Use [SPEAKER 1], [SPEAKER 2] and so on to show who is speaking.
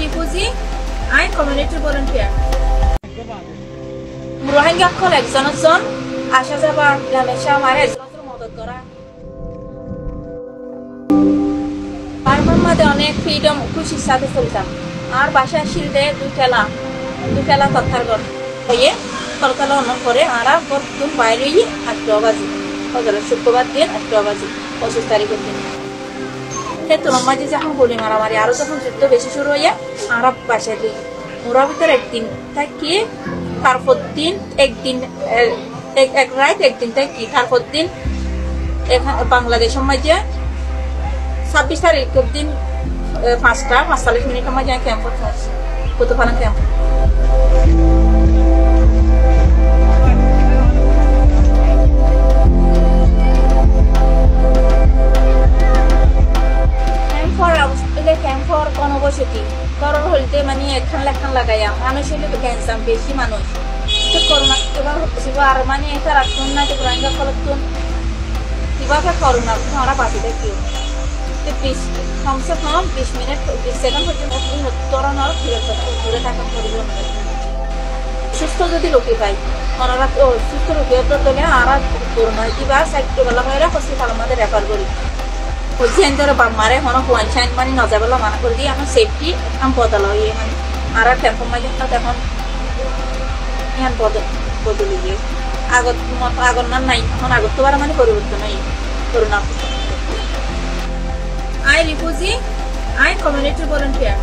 [SPEAKER 1] refugee, I community volunteer. Rohingya kol ekজন আসা যাবা লামেশা মারে একজনের মদত করা। আমার মধ্যে অনেক ফ্রিডম খুশির সাথে চলতাম। আর বাসা শিলদে দুটেলা কথার ঘর হয়ে কলকাতা অন্য করে আর বর্তমান বাইরে 8 বাজে শুক্রবার দিন 8 বাজে 25 তারিখের দিন তোমার মাঝে যখন গুলি মারামারি আরো যখন যুদ্ধ বেশি শুরু হইয়া আর বাসায় দিই ওরা ভিতরে একদিন থাকি তারপর দিন একদিন এক রাত একদিন থাকি তারপর দিন বাংলাদেশের মাঝে 26 তারিখের দিন 5:45 মাঝে ক্যাম্প করতে কুতুবখানা ক্যাম্প। ক্যাম্পর গণবসতি করোনা হইতে মানে একখান লাগাইয়া মানুষ হইলে ক্যান্সার বেশি মানুষ করোনা এবার আর মানে এটা রাখুন না রোহিঙ্গা ফলতুন কিভাবে করোনা ওরা বাঁচি দেখিও কমসে কম 20 মিনিট 20 সেকেন্ড পর্যন্ত তরণর দূরে থাকা পরিবেশ সুস্থ যদি রোগী পাই ওনারা সুস্থ রোগী তোলে আর করোনা কিবা সাইকেলবেলা হয়ে হসপিটাল আমাদের রেফার করি হচ্ছে ধরো মারে হন ওয়ান সাইন মানে নজাবেলা মানা করে দিয়ে আমার সেফটি এখন বদলা হয়ে মানে আর ক্যাম্পের মাঝে এখন এখন বদলি গিয়ে আগত না নাই এখন আগত তো আর মানে পরিবর্তন নাই corona. I refugee, I community volunteer.